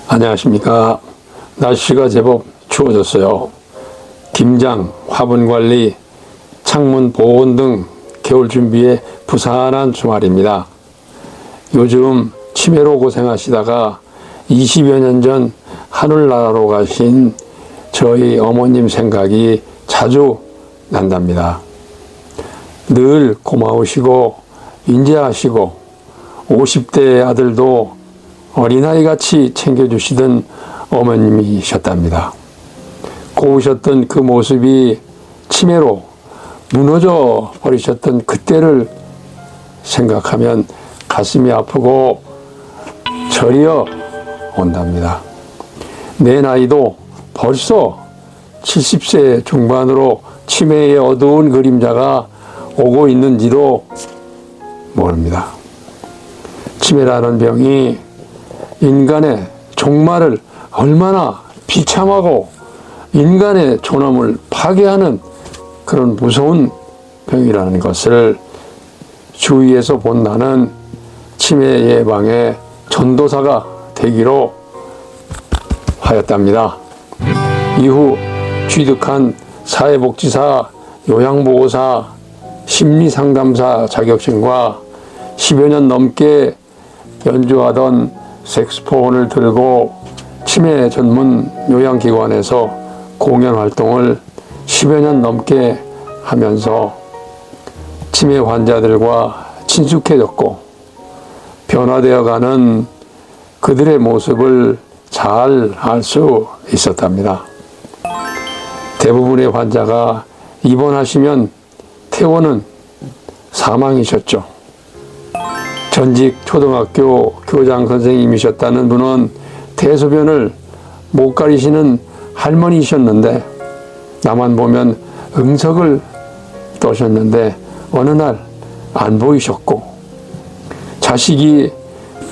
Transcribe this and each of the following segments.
안녕하십니까. 날씨가 제법 추워졌어요. 김장, 화분관리, 창문 보온 등 겨울 준비에 부산한 주말입니다. 요즘 치매로 고생하시다가 20여 년 전 하늘나라로 가신 저희 어머님 생각이 자주 난답니다. 늘 고마우시고 인자하시고 50대 아들도 어린아이같이 챙겨주시던 어머님이셨답니다. 고우셨던 그 모습이 치매로 무너져 버리셨던 그때를 생각하면 가슴이 아프고 저리어 온답니다. 내 나이도 벌써 70세 중반으로 치매의 어두운 그림자가 오고 있는지도 모릅니다. 치매라는 병이 인간의 종말을 얼마나 비참하고 인간의 존엄을 파괴하는 그런 무서운 병이라는 것을 주위에서 본 나는 치매 예방의 전도사가 되기로 하였답니다. 이후 취득한 사회복지사, 요양보호사, 심리상담사 자격증과 10여 년 넘게 연주하던 색소폰을 들고 치매 전문 요양기관에서 공연 활동을 10여 년 넘게 하면서 치매 환자들과 친숙해졌고 변화되어가는 그들의 모습을 잘 알 수 있었답니다. 대부분의 환자가 입원하시면 퇴원은 사망이셨죠. 전직 초등학교 교장 선생님이셨다는 분은 대소변을 못 가리시는 할머니이셨는데 나만 보면 응석을 떠셨는데 어느 날 안 보이셨고 자식이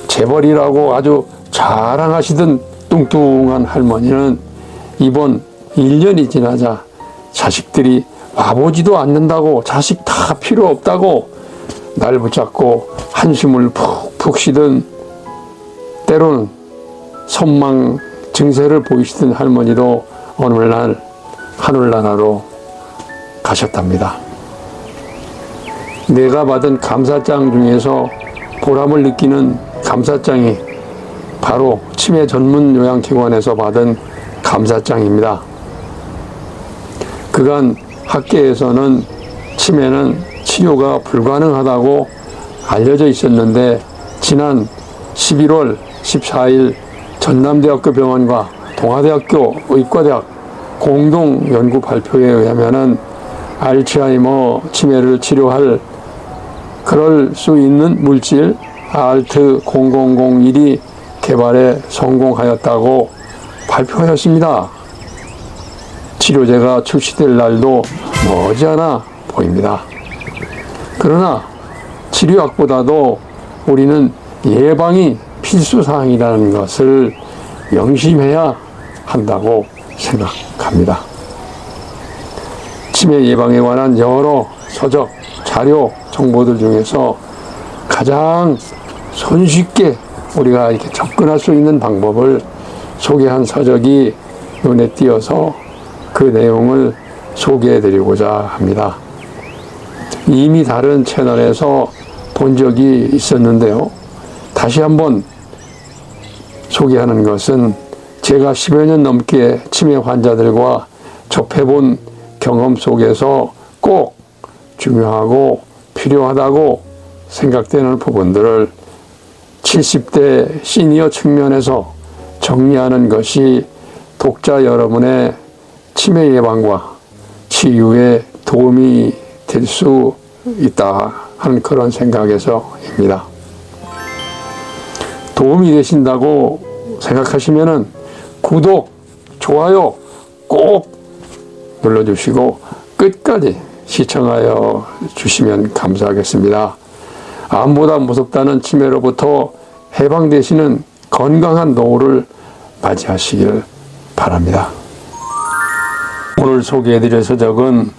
재벌이라고 아주 자랑하시던 뚱뚱한 할머니는 입원 1년이 지나자 자식들이 와보지도 않는다고 자식 다 필요 없다고 날 붙잡고 한숨을 푹푹 쉬던 때로는 선망 증세를 보이시던 할머니도 어느 날 하늘나라로 가셨답니다. 내가 받은 감사장 중에서 보람을 느끼는 감사장이 바로 치매 전문 요양기관에서 받은 감사장입니다. 그간 학계에서는 치매는 치료가 불가능하다고 알려져 있었는데 지난 11월 14일 전남대학교 병원과 동아대학교 의과대학 공동 연구 발표에 의하면은 알츠하이머 치매를 치료할 그럴 수 있는 물질 ALT-0001이 개발에 성공하였다고 발표하였습니다. 치료제가 출시될 날도 머지않아 보입니다. 그러나 치료약보다도 우리는 예방이 필수사항이라는 것을 명심해야 한다고 생각합니다. 치매 예방에 관한 여러 서적, 자료, 정보들 중에서 가장 손쉽게 우리가 이렇게 접근할 수 있는 방법을 소개한 서적이 눈에 띄어서 그 내용을 소개해 드리고자 합니다. 이미 다른 채널에서 본 적이 있었는데요. 다시 한번 소개하는 것은 제가 10여 년 넘게 치매 환자들과 접해본 경험 속에서 꼭 중요하고 필요하다고 생각되는 부분들을 70대 시니어 측면에서 정리하는 것이 독자 여러분의 치매 예방과 치유에 도움이 될 수 있다 하는 그런 생각에서입니다. 도움이 되신다고 생각하시면은 구독, 좋아요 꼭 눌러주시고 끝까지 시청하여 주시면 감사하겠습니다. 암보다 무섭다는 치매로부터 해방되시는 건강한 노후를 맞이하시길 바랍니다. 오늘 소개해드릴 서적은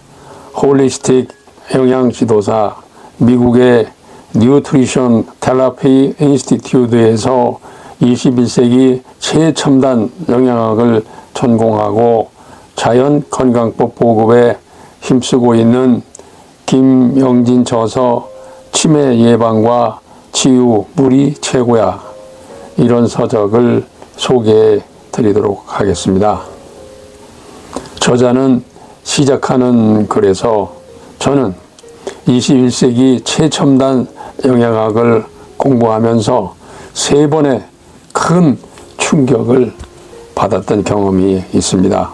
홀리스틱 영양지도사 미국의 뉴트리션 텔라피 인스티튜드에서 21세기 최첨단 영양학을 전공하고 자연건강법 보급에 힘쓰고 있는 김영진 저서 치매 예방과 치유 물이 최고야, 이런 서적을 소개해 드리도록 하겠습니다. 저자는 시작하는 글에서 저는 21세기 최첨단 영양학을 공부하면서 3번의 큰 충격을 받았던 경험이 있습니다.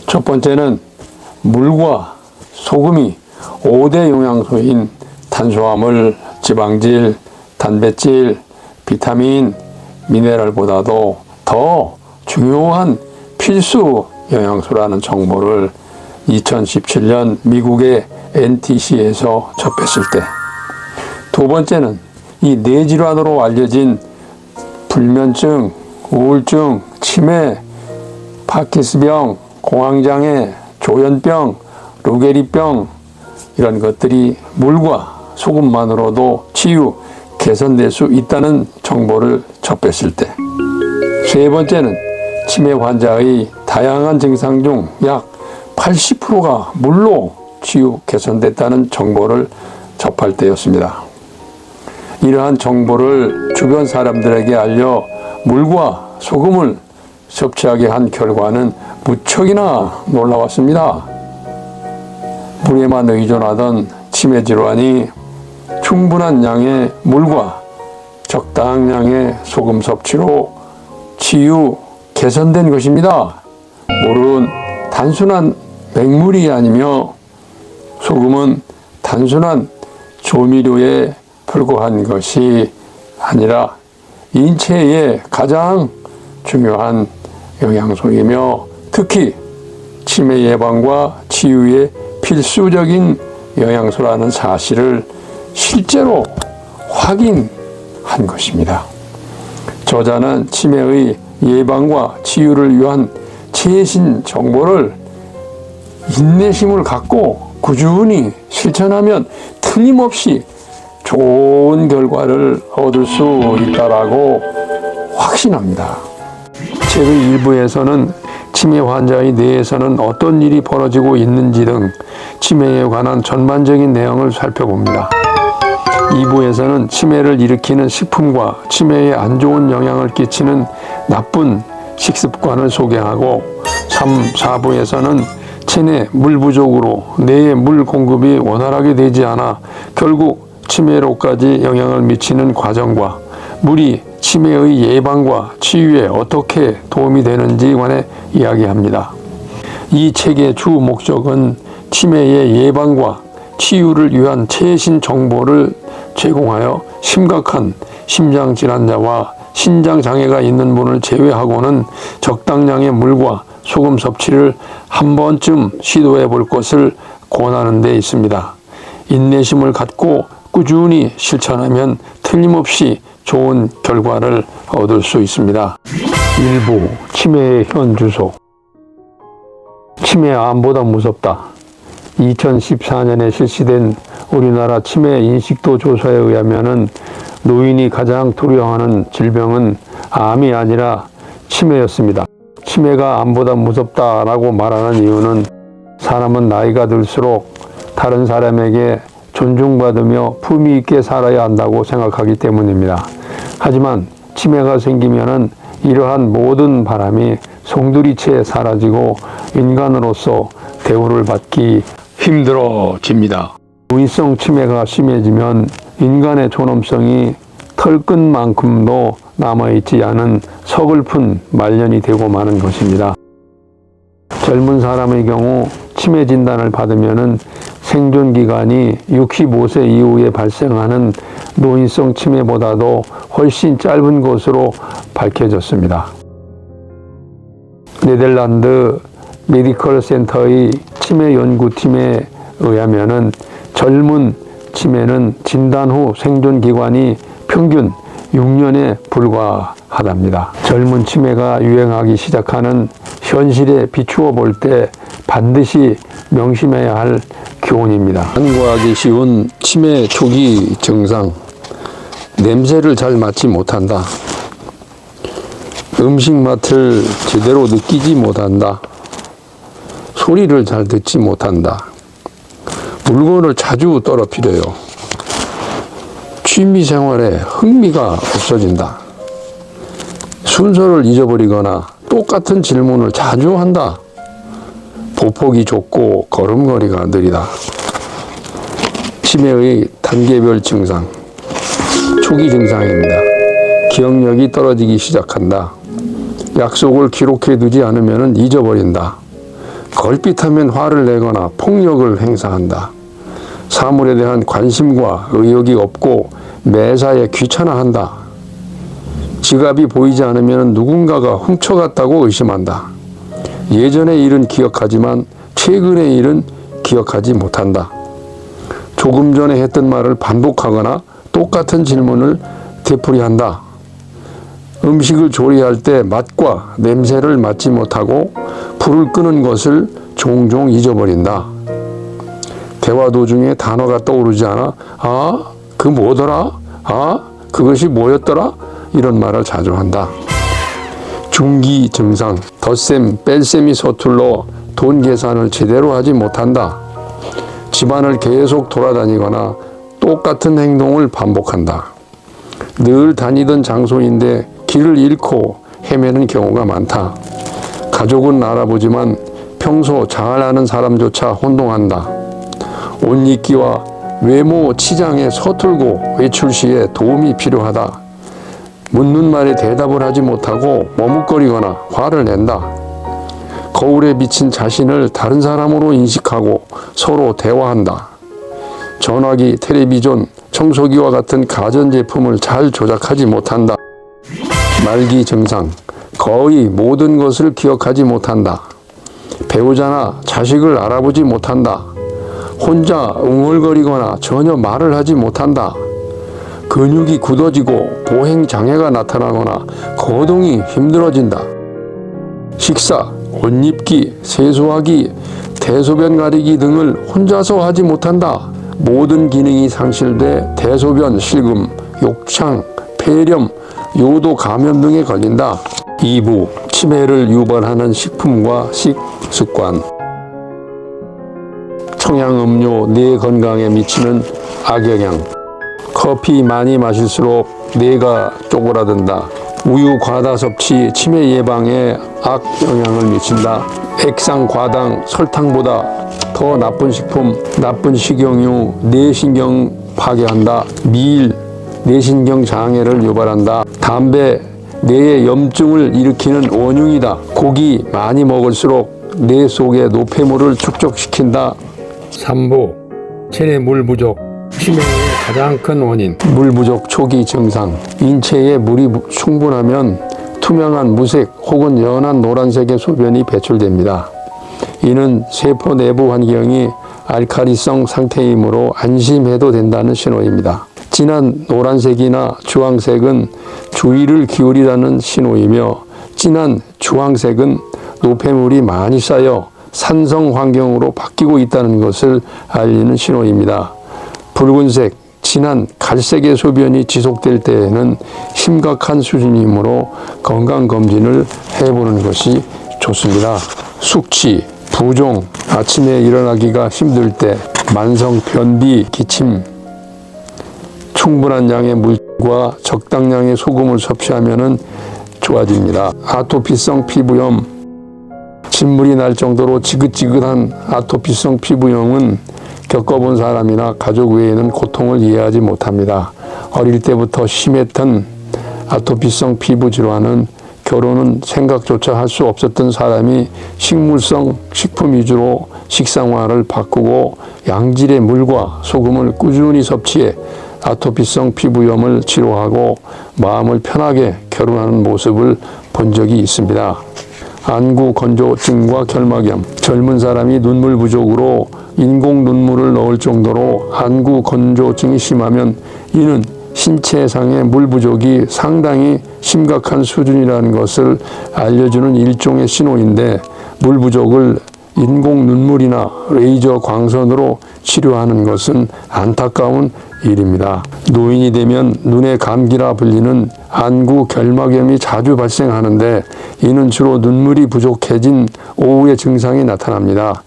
첫 번째는 물과 소금이 5대 영양소인 탄수화물, 지방질, 단백질, 비타민, 미네랄보다도 더 중요한 필수 영양소라는 정보를 2017년 미국의 NTC에서 접했을 때, 두 번째는 이 뇌질환으로 알려진 불면증, 우울증, 치매, 파킨슨병, 공황장애, 조현병, 루게리병, 이런 것들이 물과 소금만으로도 치유, 개선될 수 있다는 정보를 접했을 때, 세 번째는 치매 환자의 다양한 증상 중 약 80%가 물로 치유, 개선됐다는 정보를 접할 때였습니다. 이러한 정보를 주변 사람들에게 알려 물과 소금을 섭취하게 한 결과는 무척이나 놀라웠습니다. 물에만 의존하던 치매 질환이 충분한 양의 물과 적당량의 소금 섭취로 치유, 개선된 것입니다. 물은 단순한 맹물이 아니며 소금은 단순한 조미료에 불과한 것이 아니라 인체에 가장 중요한 영양소이며 특히 치매 예방과 치유에 필수적인 영양소라는 사실을 실제로 확인한 것입니다. 저자는 치매의 예방과 치유를 위한 최신 정보를 인내심을 갖고 꾸준히 실천하면 틀림없이 좋은 결과를 얻을 수 있다라고 확신합니다. 책의 일부에서는 치매 환자의 뇌에서는 어떤 일이 벌어지고 있는지 등 치매에 관한 전반적인 내용을 살펴봅니다. 2부에서는 치매를 일으키는 식품과 치매에 안 좋은 영향을 끼치는 나쁜 식습관을 소개하고 3, 4부에서는 체내 물 부족으로 뇌의 물 공급이 원활하게 되지 않아 결국 치매로까지 영향을 미치는 과정과 물이 치매의 예방과 치유에 어떻게 도움이 되는지 관해 이야기합니다. 이 책의 주 목적은 치매의 예방과 치유를 위한 최신 정보를 제공하여 심각한 심장질환자와 신장장애가 있는 분을 제외하고는 적당량의 물과 소금 섭취를 한 번쯤 시도해 볼 것을 권하는 데 있습니다. 인내심을 갖고 꾸준히 실천하면 틀림없이 좋은 결과를 얻을 수 있습니다. 일부 치매의 현주소. 치매암보다 무섭다. 2014년에 실시된 우리나라 치매 인식도 조사에 의하면 노인이 가장 두려워하는 질병은 암이 아니라 치매였습니다. 치매가 암보다 무섭다라고 말하는 이유는 사람은 나이가 들수록 다른 사람에게 존중받으며 품위 있게 살아야 한다고 생각하기 때문입니다. 하지만 치매가 생기면은 이러한 모든 바람이 송두리째 사라지고 인간으로서 대우를 받기 힘들어집니다. 노인성 치매가 심해지면 인간의 존엄성이 털끝만큼도 남아있지 않은 서글픈 말년이 되고 마는 것입니다. 젊은 사람의 경우 치매 진단을 받으면은 생존 기간이 65세 이후에 발생하는 노인성 치매보다도 훨씬 짧은 것으로 밝혀졌습니다. 네덜란드 메디컬 센터의 치매 연구팀에 의하면은 젊은 치매는 진단 후 생존 기간이 평균 6년에 불과하답니다. 젊은 치매가 유행하기 시작하는 현실에 비추어 볼 때 반드시 명심해야 할 교훈입니다. 간과하기 쉬운 치매 초기 증상. 냄새를 잘 맡지 못한다. 음식 맛을 제대로 느끼지 못한다. 소리를 잘 듣지 못한다. 물건을 자주 떨어뜨려요. 취미생활에 흥미가 없어진다. 순서를 잊어버리거나 똑같은 질문을 자주 한다. 보폭이 좁고 걸음걸이가 느리다. 치매의 단계별 증상. 초기 증상입니다. 기억력이 떨어지기 시작한다. 약속을 기록해 두지 않으면 잊어버린다. 걸핏하면 화를 내거나 폭력을 행사한다. 사물에 대한 관심과 의욕이 없고 매사에 귀찮아한다. 지갑이 보이지 않으면 누군가가 훔쳐갔다고 의심한다. 예전의 일은 기억하지만 최근의 일은 기억하지 못한다. 조금 전에 했던 말을 반복하거나 똑같은 질문을 되풀이한다. 음식을 조리할 때 맛과 냄새를 맡지 못하고 불을 끄는 것을 종종 잊어버린다. 대화 도중에 단어가 떠오르지 않아 아, 그 뭐더라? 아, 그것이 뭐였더라? 이런 말을 자주 한다. 중기 증상, 덧셈, 뺄셈이 서툴러 돈 계산을 제대로 하지 못한다. 집안을 계속 돌아다니거나 똑같은 행동을 반복한다. 늘 다니던 장소인데 길을 잃고 헤매는 경우가 많다. 가족은 알아보지만 평소 잘 아는 사람조차 혼동한다. 옷 입기와 외모 치장에 서툴고 외출 시에 도움이 필요하다. 묻는 말에 대답을 하지 못하고 머뭇거리거나 화를 낸다. 거울에 비친 자신을 다른 사람으로 인식하고 서로 대화한다. 전화기, 텔레비전, 청소기와 같은 가전제품을 잘 조작하지 못한다. 말기 증상, 거의 모든 것을 기억하지 못한다. 배우자나 자식을 알아보지 못한다. 혼자 웅얼거리거나 전혀 말을 하지 못한다. 근육이 굳어지고 보행장애가 나타나거나 거동이 힘들어진다. 식사, 옷 입기, 세수하기, 대소변 가리기 등을 혼자서 하지 못한다. 모든 기능이 상실돼 대소변 실금, 욕창, 폐렴, 요도 감염 등에 걸린다. 2부, 치매를 유발하는 식품과 식습관. 청양음료 뇌 건강에 미치는 악영향. 커피 많이 마실수록 뇌가 쪼그라든다. 우유 과다 섭취 치매 예방에 악영향을 미친다. 액상, 과당, 설탕보다 더 나쁜 식품, 나쁜 식용유 뇌신경 파괴한다. 밀, 뇌신경 장애를 유발한다. 담배, 뇌의 염증을 일으키는 원흉이다. 고기 많이 먹을수록 뇌 속의 노폐물을 축적시킨다. 3부, 체내 물 부족, 치매의 가장 큰 원인. 물 부족 초기 증상. 인체에 물이 충분하면 투명한 무색 혹은 연한 노란색의 소변이 배출됩니다. 이는 세포 내부 환경이 알칼리성 상태이므로 안심해도 된다는 신호입니다. 진한 노란색이나 주황색은 주의를 기울이라는 신호이며 진한 주황색은 노폐물이 많이 쌓여 산성 환경으로 바뀌고 있다는 것을 알리는 신호입니다. 붉은색, 진한 갈색의 소변이 지속될 때에는 심각한 수준이므로 건강검진을 해보는 것이 좋습니다. 숙취, 부종, 아침에 일어나기가 힘들 때, 만성 변비, 기침, 충분한 양의 물과 적당량의 소금을 섭취하면 좋아집니다. 아토피성 피부염, 진물이 날 정도로 지긋지긋한 아토피성 피부염은 겪어본 사람이나 가족 외에는 고통을 이해하지 못합니다. 어릴 때부터 심했던 아토피성 피부 질환은 결혼은 생각조차 할 수 없었던 사람이 식물성 식품 위주로 식생활을 바꾸고 양질의 물과 소금을 꾸준히 섭취해 아토피성 피부염을 치료하고 마음을 편하게 결혼하는 모습을 본 적이 있습니다. 안구 건조증과 결막염, 젊은 사람이 눈물 부족으로 인공 눈물을 넣을 정도로 안구 건조증이 심하면 이는 신체상의 물 부족이 상당히 심각한 수준이라는 것을 알려주는 일종의 신호인데, 물 부족을 인공 눈물이나 레이저 광선으로 치료하는 것은 안타까운 일입니다. 노인이 되면 눈의 감기라 불리는 안구 결막염이 자주 발생하는데 이는 주로 눈물이 부족해진 오후에 증상이 나타납니다.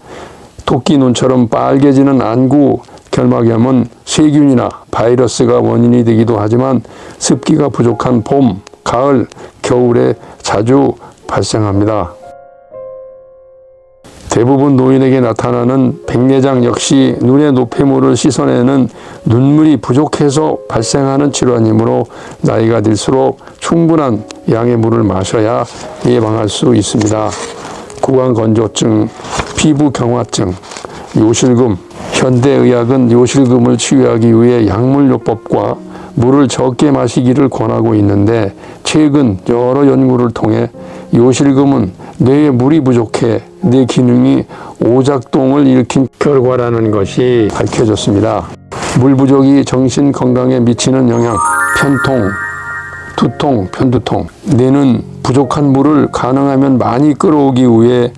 토끼 눈처럼 빨개지는 안구 결막염은 세균이나 바이러스가 원인이 되기도 하지만 습기가 부족한 봄, 가을, 겨울에 자주 발생합니다. 대부분 노인에게 나타나는 백내장 역시 눈의 노폐물을 씻어내는 눈물이 부족해서 발생하는 질환이므로 나이가 들수록 충분한 양의 물을 마셔야 예방할 수 있습니다. 구강건조증, 피부경화증, 요실금. 현대의학은 요실금을 치유하기 위해 약물요법과 물을 적게 마시기를 권하고 있는데 최근 여러 연구를 통해 요실금은 뇌에 물이 부족해 뇌 기능이 오작동을 일으킨 결과라는 것이 밝혀졌습니다. 물 부족이 정신 건강에 미치는 영향, 편통, 두통, 편두통. 뇌는 부족한 물을 가능하면 많이 끌어오기 위해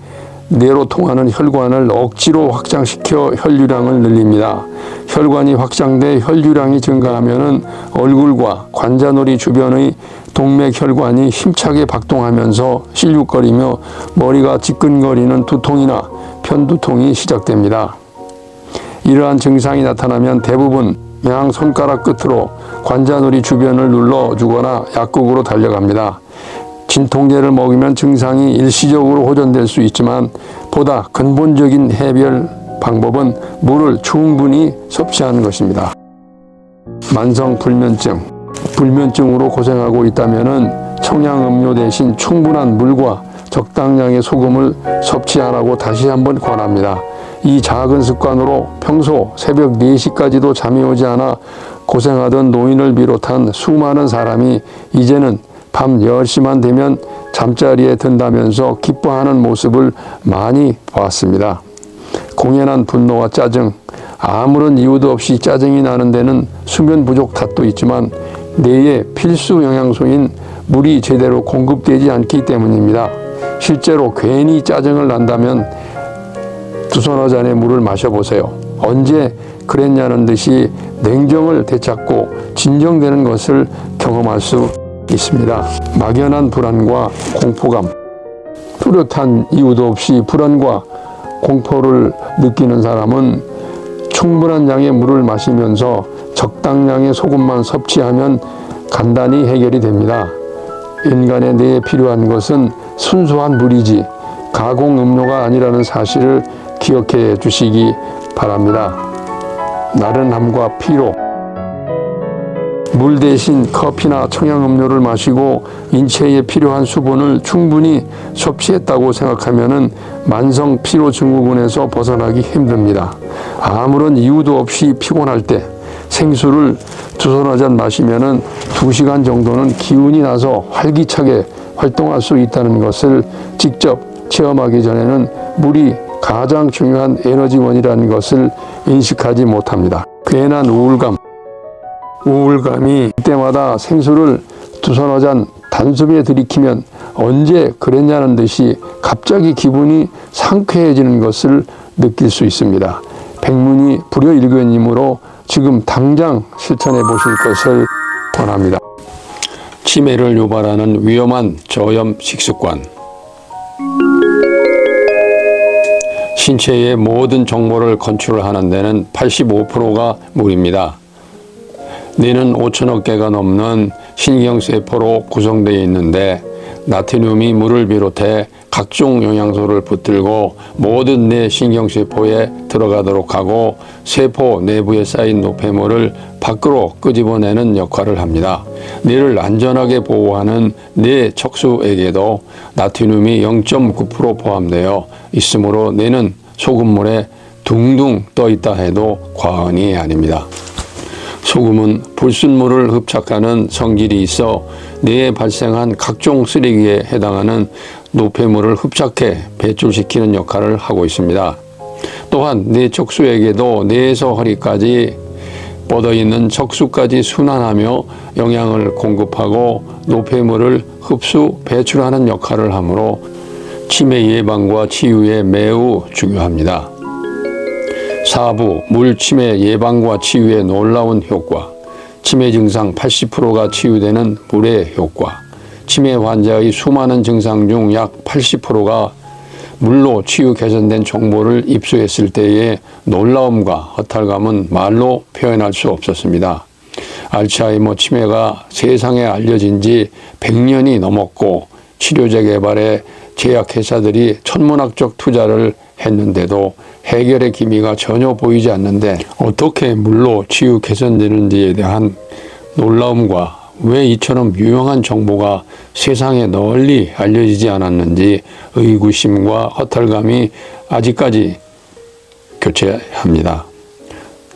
뇌로 통하는 혈관을 억지로 확장시켜 혈류량을 늘립니다. 혈관이 확장돼 혈류량이 증가하면 얼굴과 관자놀이 주변의 동맥혈관이 힘차게 박동하면서 실룩거리며 머리가 지끈거리는 두통이나 편두통이 시작됩니다. 이러한 증상이 나타나면 대부분 양 손가락 끝으로 관자놀이 주변을 눌러주거나 약국으로 달려갑니다. 진통제를 먹이면 증상이 일시적으로 호전될 수 있지만 보다 근본적인 해결 방법은 물을 충분히 섭취하는 것입니다. 만성 불면증, 불면증으로 고생하고 있다면 청량음료 대신 충분한 물과 적당량의 소금을 섭취하라고 다시 한번 권합니다. 이 작은 습관으로 평소 새벽 4시까지도 잠이 오지 않아 고생하던 노인을 비롯한 수많은 사람이 이제는 밤 10시만 되면 잠자리에 든다면서 기뻐하는 모습을 많이 보았습니다. 공연한 분노와 짜증, 아무런 이유도 없이 짜증이 나는 데는 수면 부족 탓도 있지만 뇌의 필수 영양소인 물이 제대로 공급되지 않기 때문입니다. 실제로 괜히 짜증을 난다면 2서너 잔의 물을 마셔보세요. 언제 그랬냐는 듯이 냉정을 되찾고 진정되는 것을 경험할 수 있습니다. 막연한 불안과 공포감, 뚜렷한 이유도 없이 불안과 공포를 느끼는 사람은 충분한 양의 물을 마시면서 적당량의 소금만 섭취하면 간단히 해결이 됩니다. 인간의 뇌에 필요한 것은 순수한 물이지 가공 음료가 아니라는 사실을 기억해 주시기 바랍니다. 나른함과 피로, 물 대신 커피나 청양음료를 마시고 인체에 필요한 수분을 충분히 섭취했다고 생각하면 만성 피로 증후군에서 벗어나기 힘듭니다. 아무런 이유도 없이 피곤할 때 생수를 2서너 잔 마시면 2시간 정도는 기운이 나서 활기차게 활동할 수 있다는 것을 직접 체험하기 전에는 물이 가장 중요한 에너지원이라는 것을 인식하지 못합니다. 괜한 우울감이 그때마다 생수를 2서너 잔 단숨에 들이키면 언제 그랬냐는 듯이 갑자기 기분이 상쾌해지는 것을 느낄 수 있습니다. 백문이 불여일견이므로 지금 당장 실천해 보실 것을 권합니다. 치매를 유발하는 위험한 저염 식습관. 신체의 모든 정보를 컨트롤하는 데는 85%가 물입니다. 뇌는 5천억 개가 넘는 신경세포로 구성되어 있는데 나트륨이 물을 비롯해 각종 영양소를 붙들고 모든 뇌 신경세포에 들어가도록 하고 세포 내부에 쌓인 노폐물을 밖으로 끄집어내는 역할을 합니다. 뇌를 안전하게 보호하는 뇌 척수액에도 나트륨이 0.9% 포함되어 있으므로 뇌는 소금물에 둥둥 떠 있다 해도 과언이 아닙니다. 소금은 불순물을 흡착하는 성질이 있어 뇌에 발생한 각종 쓰레기에 해당하는 노폐물을 흡착해 배출시키는 역할을 하고 있습니다. 또한 뇌 척수액에도 뇌에서 허리까지 뻗어있는 척수까지 순환하며 영양을 공급하고 노폐물을 흡수, 배출하는 역할을 하므로 치매 예방과 치유에 매우 중요합니다. 4부 물 치매 예방과 치유의 놀라운 효과. 치매 증상 80%가 치유되는 물의 효과. 치매 환자의 수많은 증상 중 약 80%가 물로 치유 개선된 정보를 입수했을 때의 놀라움과 허탈감은 말로 표현할 수 없었습니다. 알츠하이머 치매가 세상에 알려진 지 100년이 넘었고 치료제 개발에 제약회사들이 천문학적 투자를 했는데도 해결의 기미가 전혀 보이지 않는데 어떻게 물로 치유 개선되는지에 대한 놀라움과 왜 이처럼 유용한 정보가 세상에 널리 알려지지 않았는지 의구심과 허탈감이 아직까지 교체합니다.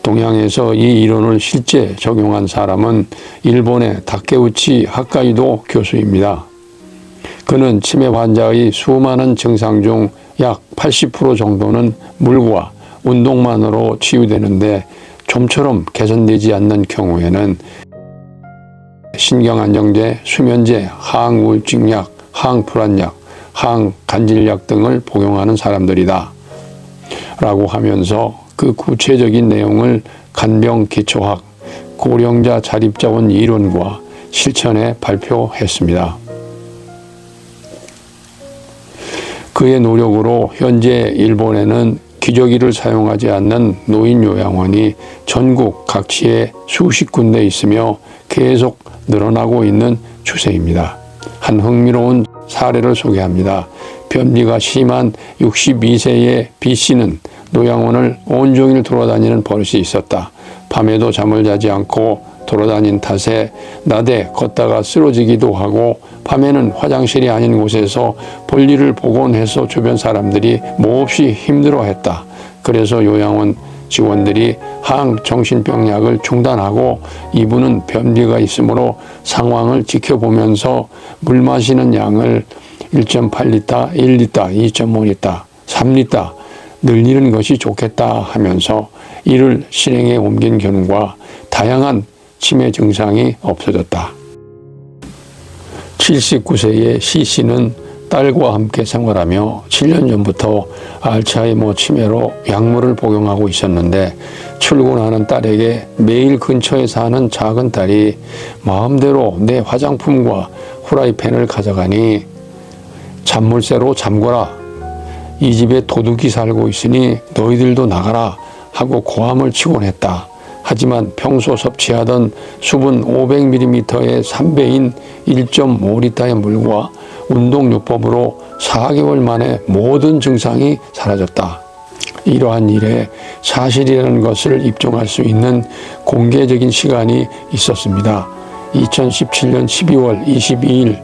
동양에서 이 이론을 실제 적용한 사람은 일본의 다케우치 홋카이도 교수입니다. 그는 치매 환자의 수많은 증상 중 약 80% 정도는 물과 운동만으로 치유되는데 좀처럼 개선되지 않는 경우에는 신경안정제, 수면제, 항우울증약, 항불안약, 항간질약 등을 복용하는 사람들이다 라고 하면서 그 구체적인 내용을 간병기초학, 고령자 자립자원 이론과 실천에 발표했습니다. 그의 노력으로 현재 일본에는 기저귀를 사용하지 않는 노인 요양원이 전국 각지에 수십 군데 있으며 계속 늘어나고 있는 추세입니다. 한 흥미로운 사례를 소개합니다. 변비가 심한 62세의 B씨는 노양원을 온종일 돌아다니는 버릇이 있었다. 밤에도 잠을 자지 않고 돌아다닌 탓에 낮에 걷다가 쓰러지기도 하고 밤에는 화장실이 아닌 곳에서 볼일을 보곤 해서 주변 사람들이 몹시 힘들어했다. 그래서 요양원 직원들이 항정신병약을 중단하고 이분은 변비가 있으므로 상황을 지켜보면서 물 마시는 양을 1.8리터, 1리터, 2.5리터, 3리터 늘리는 것이 좋겠다 하면서 이를 실행에 옮긴 결과 다양한 치매 증상이 없어졌다. 79세의 C씨는 딸과 함께 생활하며 7년 전부터 알츠하이머 치매로 약물을 복용하고 있었는데 출근하는 딸에게 매일 근처에 사는 작은 딸이 마음대로 내 화장품과 후라이팬을 가져가니 잔물쇠로 잠궈라. 이 집에 도둑이 살고 있으니 너희들도 나가라 하고 고함을 치곤 했다. 하지만 평소 섭취하던 수분 500ml의 3배인 1.5리터의 물과 운동요법으로 4개월 만에 모든 증상이 사라졌다. 이러한 일에 사실이라는 것을 입증할 수 있는 공개적인 시간이 있었습니다. 2017년 12월 22일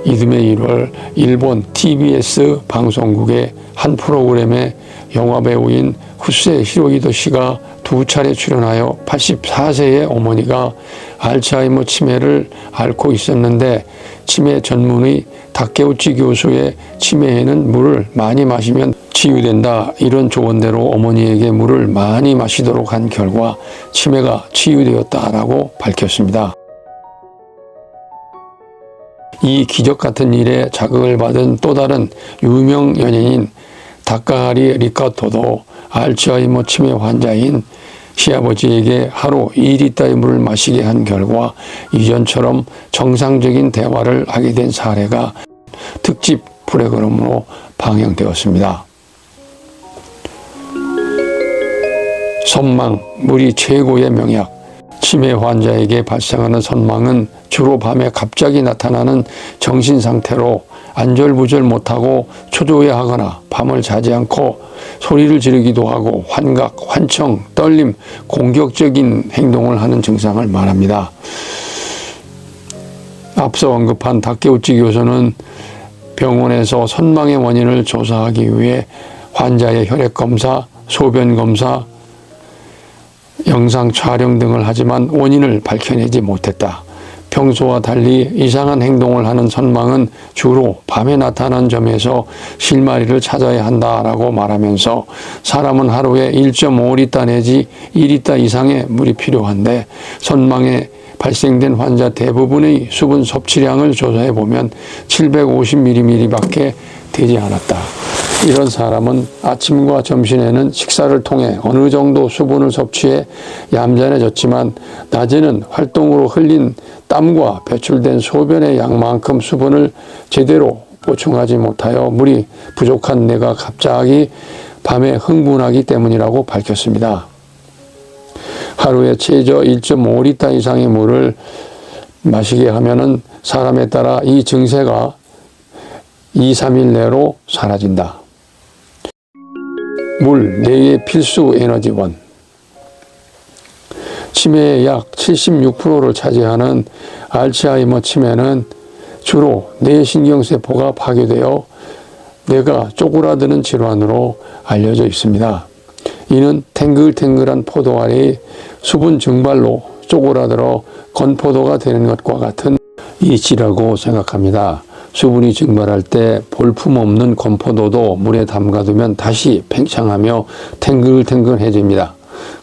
이듬해 1월 일본 TBS 방송국의 한 프로그램에 영화배우인 후세 히로히도 씨가 2차례 출연하여 84세의 어머니가 알츠하이머 치매를 앓고 있었는데 치매 전문의 다케우치 교수의 치매에는 물을 많이 마시면 치유된다 이런 조언대로 어머니에게 물을 많이 마시도록 한 결과 치매가 치유되었다라고 밝혔습니다. 이 기적 같은 일에 자극을 받은 또 다른 유명 연예인 다카하리 리카토도 알츠하이머 치매 환자인 시아버지에게 하루 2리터의 물을 마시게 한 결과 이전처럼 정상적인 대화를 하게 된 사례가 특집 프로그램으로 방영되었습니다. 선망, 물이 최고의 명약. 치매 환자에게 발생하는 선망은 주로 밤에 갑자기 나타나는 정신상태로 안절부절 못하고 초조해하거나 밤을 자지 않고 소리를 지르기도 하고 환각, 환청, 떨림, 공격적인 행동을 하는 증상을 말합니다. 앞서 언급한 다케우치 교수는 병원에서 선망의 원인을 조사하기 위해 환자의 혈액검사, 소변검사, 영상 촬영 등을 하지만 원인을 밝혀내지 못했다. 평소와 달리 이상한 행동을 하는 선망은 주로 밤에 나타난 점에서 실마리를 찾아야 한다라고 말하면서 사람은 하루에 1.5리터 내지 2리터 이상의 물이 필요한데 선망에 발생된 환자 대부분의 수분 섭취량을 조사해 보면 750ml밖에 되지 않았다. 이런 사람은 아침과 점심에는 식사를 통해 어느 정도 수분을 섭취해 얌전해졌지만 낮에는 활동으로 흘린 땀과 배출된 소변의 양만큼 수분을 제대로 보충하지 못하여 물이 부족한 뇌가 갑자기 밤에 흥분하기 때문이라고 밝혔습니다. 하루에 최저 1.5리터 이상의 물을 마시게 하면은 사람에 따라 이 증세가 2, 3일 내로 사라진다. 물, 뇌의 필수 에너지원. 치매의 약 76%를 차지하는 알츠하이머 치매는 주로 뇌신경세포가 파괴되어 뇌가 쪼그라드는 질환으로 알려져 있습니다. 이는 탱글탱글한 포도 알이 수분 증발로 쪼그라들어 건포도가 되는 것과 같은 이치라고 생각합니다. 수분이 증발할 때 볼품없는 건포도도 물에 담가두면 다시 팽창하며 탱글탱글해집니다.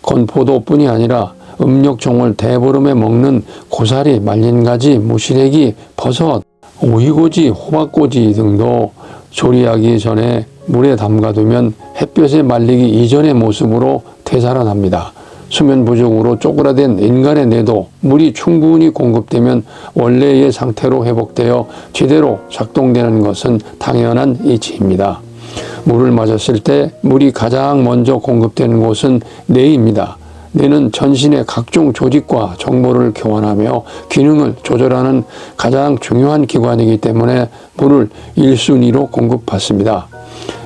건포도뿐이 아니라 음력종을 대보름에 먹는 고사리, 말린가지, 무시래기, 버섯, 오이고지, 호박고지 등도 조리하기 전에 물에 담가두면 햇볕에 말리기 이전의 모습으로 되살아납니다. 수면 부족으로 쪼그라든 인간의 뇌도 물이 충분히 공급되면 원래의 상태로 회복되어 제대로 작동되는 것은 당연한 이치입니다. 물을 마셨을 때 물이 가장 먼저 공급되는 곳은 뇌입니다. 뇌는 전신의 각종 조직과 정보를 교환하며 기능을 조절하는 가장 중요한 기관이기 때문에 물을 1순위로 공급받습니다.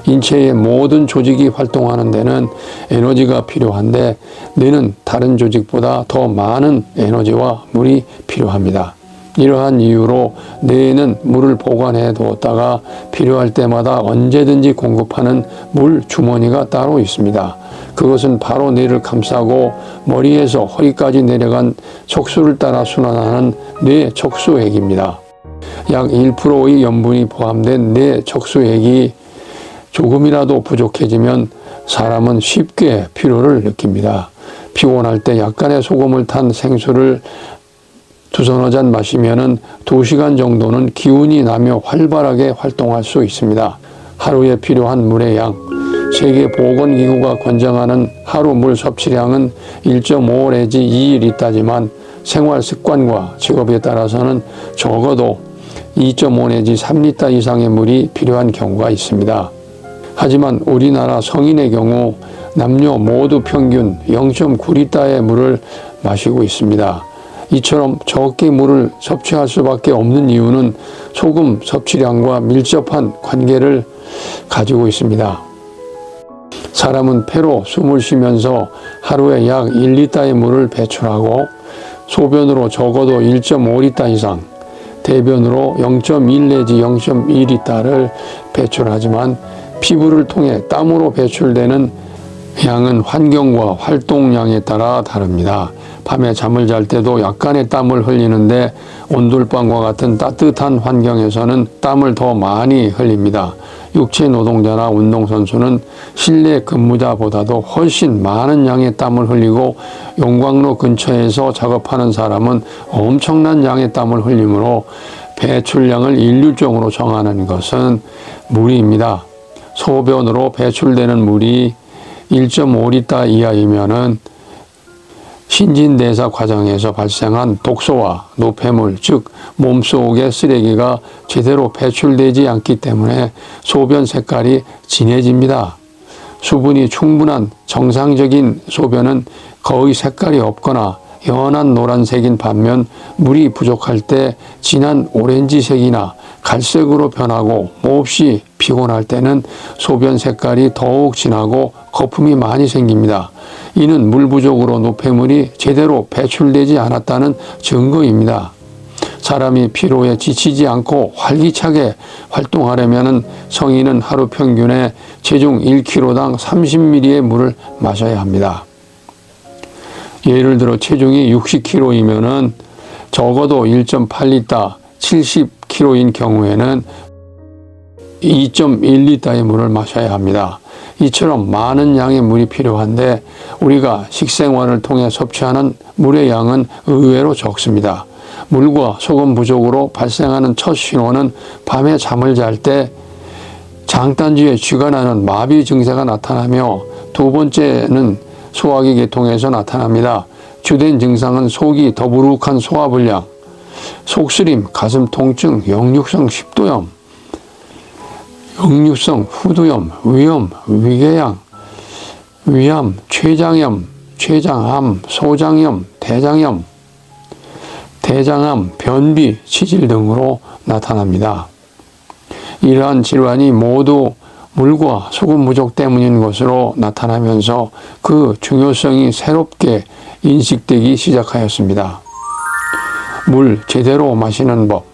인체의 모든 조직이 활동하는 데는 에너지가 필요한데 뇌는 다른 조직보다 더 많은 에너지와 물이 필요합니다. 이러한 이유로 뇌에는 물을 보관해 두었다가 필요할 때마다 언제든지 공급하는 물 주머니가 따로 있습니다. 그것은 바로 뇌를 감싸고 머리에서 허리까지 내려간 척수를 따라 순환하는 뇌 척수액입니다. 약 1%의 염분이 포함된 뇌 척수액이 조금이라도 부족해지면 사람은 쉽게 피로를 느낍니다. 피곤할 때 약간의 소금을 탄 생수를 두서너 잔 마시면은 2시간 정도는 기운이 나며 활발하게 활동할 수 있습니다. 하루에 필요한 물의 양. 세계보건기구가 권장하는 하루 물 섭취량은 1.5 내지 2리터지만 생활 습관과 직업에 따라서는 적어도 2.5 내지 3리터 이상의 물이 필요한 경우가 있습니다. 하지만 우리나라 성인의 경우 남녀 모두 평균 0.9리터의 물을 마시고 있습니다. 이처럼 적게 물을 섭취할 수밖에 없는 이유는 소금 섭취량과 밀접한 관계를 가지고 있습니다. 사람은 폐로 숨을 쉬면서 하루에 약 1리터의 물을 배출하고 소변으로 적어도 1.5리터 이상, 대변으로 0.1 내지 0.2리터를 배출하지만 피부를 통해 땀으로 배출되는 양은 환경과 활동량에 따라 다릅니다. 밤에 잠을 잘 때도 약간의 땀을 흘리는데 온돌방과 같은 따뜻한 환경에서는 땀을 더 많이 흘립니다. 육체 노동자나 운동선수는 실내 근무자보다도 훨씬 많은 양의 땀을 흘리고 용광로 근처에서 작업하는 사람은 엄청난 양의 땀을 흘리므로 배출량을 일률적으로 정하는 것은 물입니다. 소변으로 배출되는 물이 1.5리터 이하이면은 신진대사 과정에서 발생한 독소와 노폐물, 즉 몸속의 쓰레기가 제대로 배출되지 않기 때문에 소변 색깔이 진해집니다. 수분이 충분한 정상적인 소변은 거의 색깔이 없거나 연한 노란색인 반면 물이 부족할 때 진한 오렌지색이나 갈색으로 변하고 몹시 피곤할 때는 소변 색깔이 더욱 진하고 거품이 많이 생깁니다. 이는 물 부족으로 노폐물이 제대로 배출되지 않았다는 증거입니다. 사람이 피로에 지치지 않고 활기차게 활동하려면 성인은 하루 평균에 체중 1kg당 30ml의 물을 마셔야 합니다. 예를 들어 체중이 60kg이면 적어도 1.8리터, 70kg인 경우에는 2.1리터의 물을 마셔야 합니다. 이처럼 많은 양의 물이 필요한데 우리가 식생활을 통해 섭취하는 물의 양은 의외로 적습니다. 물과 소금 부족으로 발생하는 첫 신호는 밤에 잠을 잘 때 장단지에 쥐가 나는 마비 증세가 나타나며 두 번째는 소화기 계통에서 나타납니다. 주된 증상은 속이 더부룩한 소화불량, 속쓰림, 가슴 통증, 역류성 식도염, 역류성 후두염, 위염, 위궤양, 위암, 췌장염, 췌장암, 소장염, 대장염, 대장암, 변비, 치질 등으로 나타납니다. 이러한 질환이 모두 물과 소금 부족 때문인 것으로 나타나면서 그 중요성이 새롭게 인식되기 시작하였습니다. 물 제대로 마시는 법.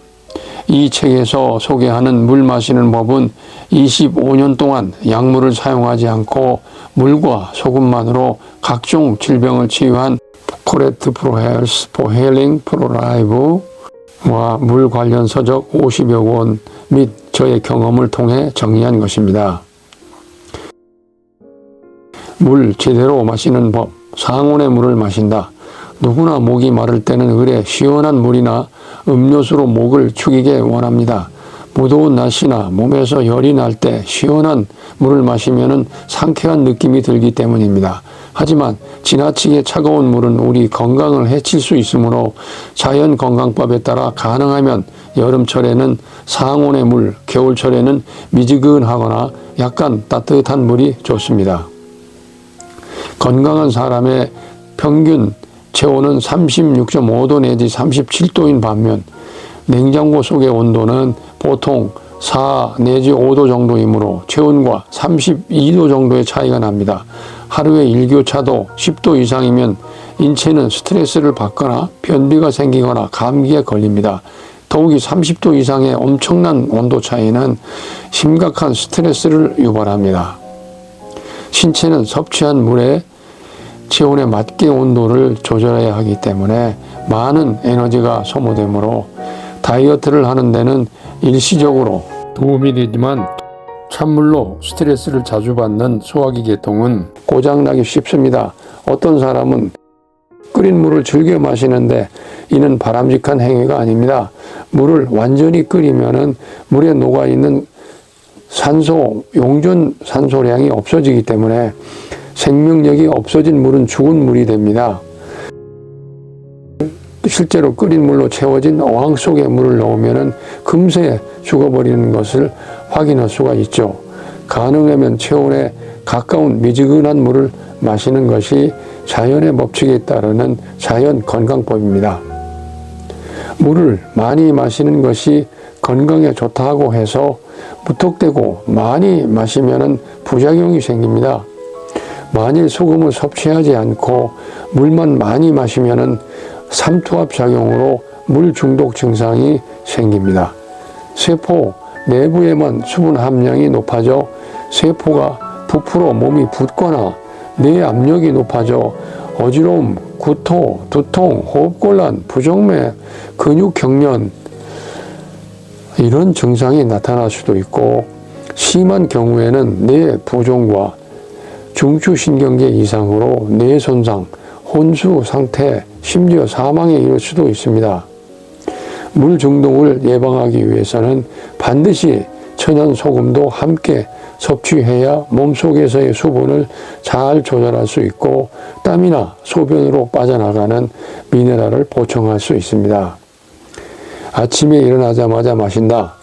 이 책에서 소개하는 물 마시는 법은 25년 동안 약물을 사용하지 않고 물과 소금만으로 각종 질병을 치유한 포레트 프로 헬스 포 힐링 프로 라이브와 물 관련 서적 50여 권 및 저의 경험을 통해 정리한 것입니다. 물 제대로 마시는 법. 상온의 물을 마신다. 누구나 목이 마를 때는 을에 시원한 물이나 음료수로 목을 축이게 원합니다. 무더운 날씨나 몸에서 열이 날 때 시원한 물을 마시면 상쾌한 느낌이 들기 때문입니다. 하지만 지나치게 차가운 물은 우리 건강을 해칠 수 있으므로 자연건강법에 따라 가능하면 여름철에는 상온의 물, 겨울철에는 미지근하거나 약간 따뜻한 물이 좋습니다. 건강한 사람의 평균 체온은 36.5도 내지 37도인 반면 냉장고 속의 온도는 보통 4 내지 5도 정도이므로 체온과 32도 정도의 차이가 납니다. 하루의 일교차도 10도 이상이면 인체는 스트레스를 받거나 변비가 생기거나 감기에 걸립니다. 더욱이 30도 이상의 엄청난 온도 차이는 심각한 스트레스를 유발합니다. 신체는 섭취한 물에 체온에 맞게 온도를 조절해야 하기 때문에 많은 에너지가 소모되므로 다이어트를 하는 데는 일시적으로 도움이 되지만 찬물로 스트레스를 자주 받는 소화기 계통은 고장나기 쉽습니다. 어떤 사람은 끓인 물을 즐겨 마시는데 이는 바람직한 행위가 아닙니다. 물을 완전히 끓이면은 물에 녹아있는 산소, 용존 산소량이 없어지기 때문에 생명력이 없어진 물은 죽은 물이 됩니다. 실제로 끓인 물로 채워진 어항 속에 물을 넣으면 금세 죽어버리는 것을 확인할 수가 있죠. 가능하면 체온에 가까운 미지근한 물을 마시는 것이 자연의 법칙에 따르는 자연 건강법입니다. 물을 많이 마시는 것이 건강에 좋다고 해서 무턱대고 많이 마시면 부작용이 생깁니다. 만일 소금을 섭취하지 않고 물만 많이 마시면 삼투압 작용으로 물 중독 증상이 생깁니다. 세포 내부에만 수분 함량이 높아져 세포가 부풀어 몸이 붓거나 뇌 압력이 높아져 어지러움, 구토, 두통, 호흡곤란, 부정맥, 근육경련 이런 증상이 나타날 수도 있고 심한 경우에는 뇌 부종과 중추신경계 이상으로 뇌 손상, 혼수 상태, 심지어 사망에 이를 수도 있습니다. 물 중독을 예방하기 위해서는 반드시 천연 소금도 함께 섭취해야 몸속에서의 수분을 잘 조절할 수 있고 땀이나 소변으로 빠져나가는 미네랄을 보충할 수 있습니다. 아침에 일어나자마자 마신다.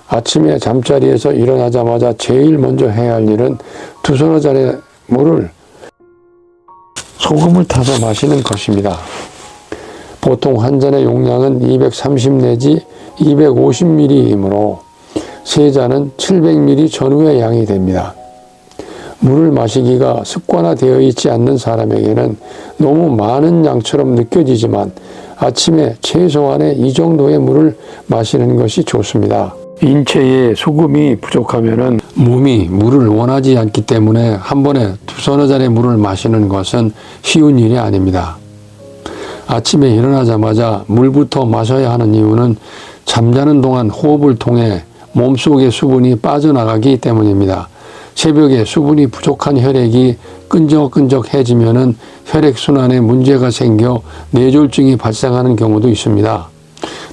아침에 잠자리에서 일어나자마자 제일 먼저 해야 할 일은 두 서너 잔의 물을 소금을 타서 마시는 것입니다. 보통 한 잔의 용량은 230 내지 250ml이므로 세 잔은 700ml 전후의 양이 됩니다. 물을 마시기가 습관화되어 있지 않는 사람에게는 너무 많은 양처럼 느껴지지만 아침에 최소한의 이 정도의 물을 마시는 것이 좋습니다. 인체에 소금이 부족하면 몸이 물을 원하지 않기 때문에 한 번에 두 서너 잔의 물을 마시는 것은 쉬운 일이 아닙니다. 아침에 일어나자마자 물부터 마셔야 하는 이유는 잠자는 동안 호흡을 통해 몸속의 수분이 빠져나가기 때문입니다. 새벽에 수분이 부족한 혈액이 끈적끈적해지면 혈액순환에 문제가 생겨 뇌졸중이 발생하는 경우도 있습니다.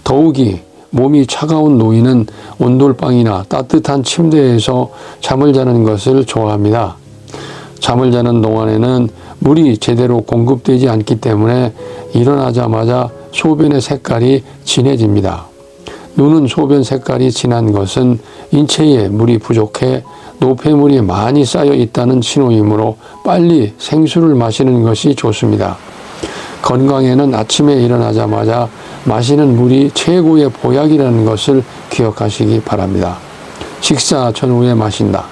더욱이 몸이 차가운 노인은 온돌방이나 따뜻한 침대에서 잠을 자는 것을 좋아합니다. 잠을 자는 동안에는 물이 제대로 공급되지 않기 때문에 일어나자마자 소변의 색깔이 진해집니다. 눈은 소변 색깔이 진한 것은 인체에 물이 부족해 노폐물이 많이 쌓여 있다는 신호이므로 빨리 생수를 마시는 것이 좋습니다. 건강에는 아침에 일어나자마자 마시는 물이 최고의 보약이라는 것을 기억하시기 바랍니다. 식사 전후에 마신다.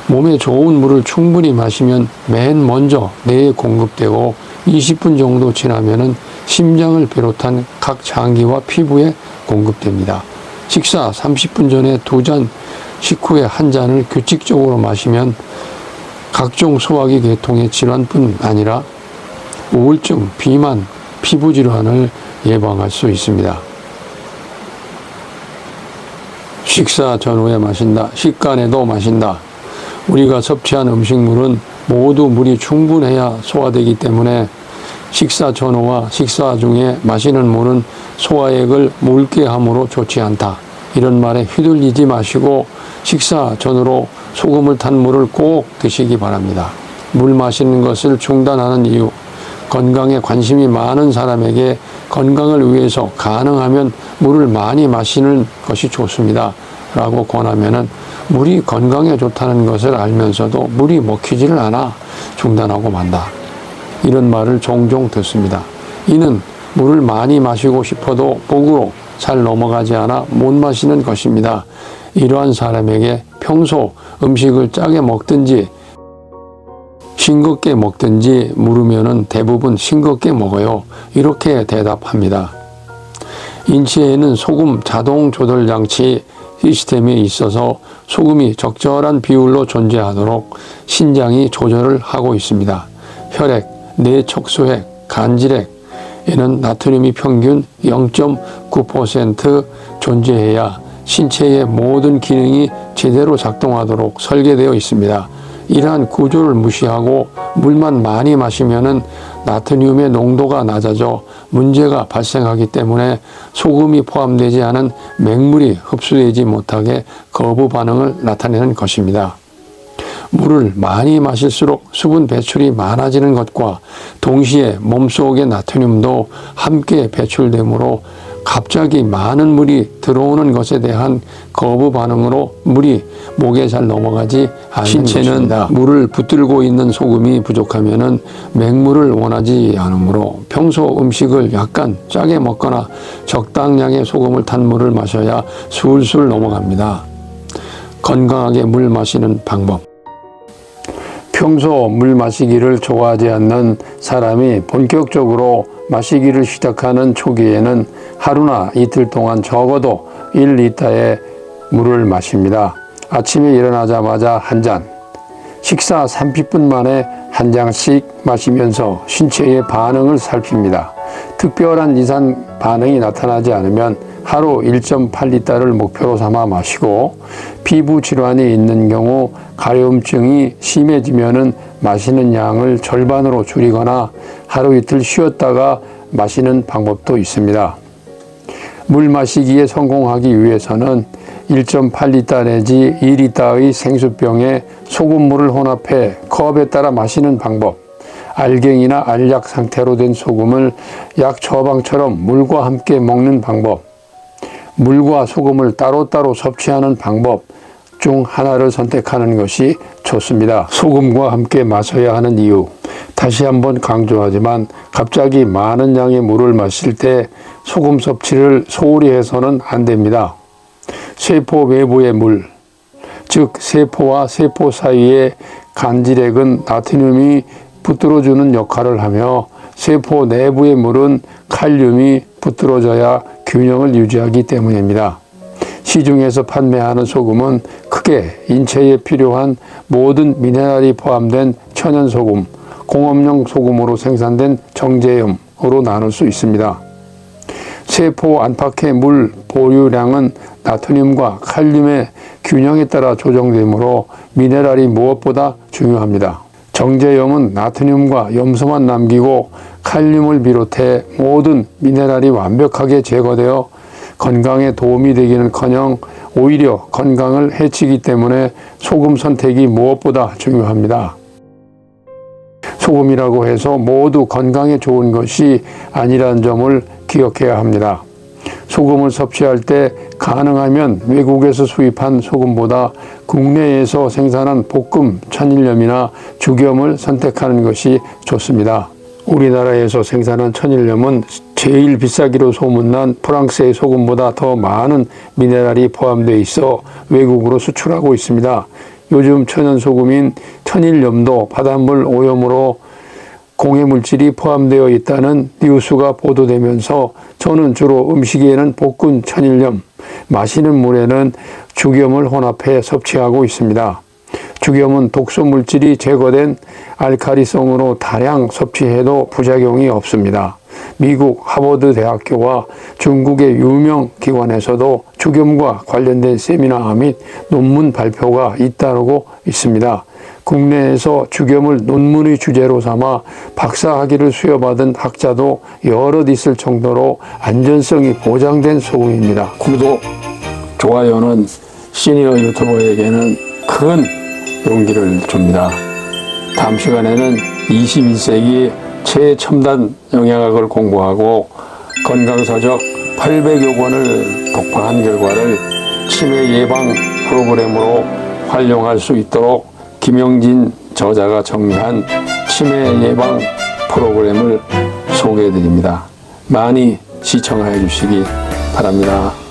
몸에 좋은 물을 충분히 마시면 맨 먼저 뇌에 공급되고 20분 정도 지나면은 심장을 비롯한 각 장기와 피부에 공급됩니다. 식사 30분 전에 2잔, 식후에 1잔을 규칙적으로 마시면 각종 소화기 계통의 질환뿐 아니라 우울증, 비만, 피부 질환을 예방할 수 있습니다. 식사 전후에 마신다. 식간에도 마신다. 우리가 섭취한 음식물은 모두 물이 충분해야 소화되기 때문에 식사 전후와 식사 중에 마시는 물은 소화액을 묽게 함으로 좋지 않다. 이런 말에 휘둘리지 마시고 식사 전후로 소금을 탄 물을 꼭 드시기 바랍니다. 물 마시는 것을 중단하는 이유, 건강에 관심이 많은 사람에게 건강을 위해서 가능하면 물을 많이 마시는 것이 좋습니다. 라고 권하면은 물이 건강에 좋다는 것을 알면서도 물이 먹히지를 않아 중단하고 만다. 이런 말을 종종 듣습니다. 이는 물을 많이 마시고 싶어도 목으로 잘 넘어가지 않아 못 마시는 것입니다. 이러한 사람에게 평소 음식을 짜게 먹든지 싱겁게 먹든지 물으면은 대부분 싱겁게 먹어요. 이렇게 대답합니다. 인체에는 소금 자동 조절 장치 시스템이 있어서 소금이 적절한 비율로 존재하도록 신장이 조절을 하고 있습니다. 혈액, 뇌척수액, 간질액에는 나트륨이 평균 0.9% 존재해야 신체의 모든 기능이 제대로 작동하도록 설계되어 있습니다. 이러한 구조를 무시하고 물만 많이 마시면은 나트륨의 농도가 낮아져 문제가 발생하기 때문에 소금이 포함되지 않은 맹물이 흡수되지 못하게 거부 반응을 나타내는 것입니다. 물을 많이 마실수록 수분 배출이 많아지는 것과 동시에 몸속의 나트륨도 함께 배출되므로 갑자기 많은 물이 들어오는 것에 대한 거부 반응으로 물이 목에 잘 넘어가지 않는 신체는 것입니다. 물을 붙들고 있는 소금이 부족하면은 맹물을 원하지 않으므로 평소 음식을 약간 짜게 먹거나 적당량의 소금을 탄 물을 마셔야 술술 넘어갑니다. 건강하게 물 마시는 방법. 평소 물 마시기를 좋아하지 않는 사람이 본격적으로 마시기를 시작하는 초기에는 하루나 이틀 동안 적어도 1리터의 물을 마십니다. 아침에 일어나자마자 1잔, 식사 30분 만에 1잔씩 마시면서 신체의 반응을 살핍니다. 특별한 이상 반응이 나타나지 않으면 하루 1.8리터를 목표로 삼아 마시고 피부 질환이 있는 경우 가려움증이 심해지면은 마시는 양을 절반으로 줄이거나 하루 이틀 쉬었다가 마시는 방법도 있습니다. 물 마시기에 성공하기 위해서는 1.8리터 내지 2리터의 생수병에 소금물을 혼합해 컵에 따라 마시는 방법, 알갱이나 알약 상태로 된 소금을 약 처방처럼 물과 함께 먹는 방법, 물과 소금을 따로따로 섭취하는 방법 중 하나를 선택하는 것이 좋습니다. 소금과 함께 마셔야 하는 이유. 다시 한번 강조하지만 갑자기 많은 양의 물을 마실 때 소금 섭취를 소홀히 해서는 안 됩니다. 세포 외부의 물, 즉 세포와 세포 사이의 간질액은 나트륨이 붙들어주는 역할을 하며 세포 내부의 물은 칼륨이 붙들어져야 균형을 유지하기 때문입니다. 시중에서 판매하는 소금은 크게 인체에 필요한 모든 미네랄이 포함된 천연소금, 공업용 소금으로 생산된 정제염으로 나눌 수 있습니다. 세포 안팎의 물 보유량은 나트륨과 칼륨의 균형에 따라 조정되므로 미네랄이 무엇보다 중요합니다. 정제염은 나트륨과 염소만 남기고 칼륨을 비롯해 모든 미네랄이 완벽하게 제거되어 건강에 도움이 되기는커녕 오히려 건강을 해치기 때문에 소금 선택이 무엇보다 중요합니다. 소금이라고 해서 모두 건강에 좋은 것이 아니라는 점을 기억해야 합니다. 소금을 섭취할 때 가능하면 외국에서 수입한 소금보다 국내에서 생산한 볶음, 천일염이나 죽염을 선택하는 것이 좋습니다. 우리나라에서 생산한 천일염은 제일 비싸기로 소문난 프랑스의 소금보다 더 많은 미네랄이 포함되어 있어 외국으로 수출하고 있습니다. 요즘 천연소금인 천일염도 바닷물 오염으로 공해물질이 포함되어 있다는 뉴스가 보도되면서 저는 주로 음식에는 볶은 천일염, 마시는 물에는 죽염을 혼합해 섭취하고 있습니다. 죽염은 독소물질이 제거된 알칼리성으로 다량 섭취해도 부작용이 없습니다. 미국 하버드 대학교와 중국의 유명 기관에서도 죽염과 관련된 세미나 및 논문 발표가 잇따르고 있습니다. 국내에서 죽염을 논문의 주제로 삼아 박사학위를 수여받은 학자도 여럿 있을 정도로 안전성이 보장된 소금입니다. 구독, 좋아요는 시니어 유튜버에게는 큰 용기를 줍니다. 다음 시간에는 21세기 최첨단 영양학을 공부하고 건강서적 800여 권을 독파한 결과를 치매 예방 프로그램으로 활용할 수 있도록 김영진 저자가 정리한 치매 예방 프로그램을 소개해 드립니다. 많이 시청해 주시기 바랍니다.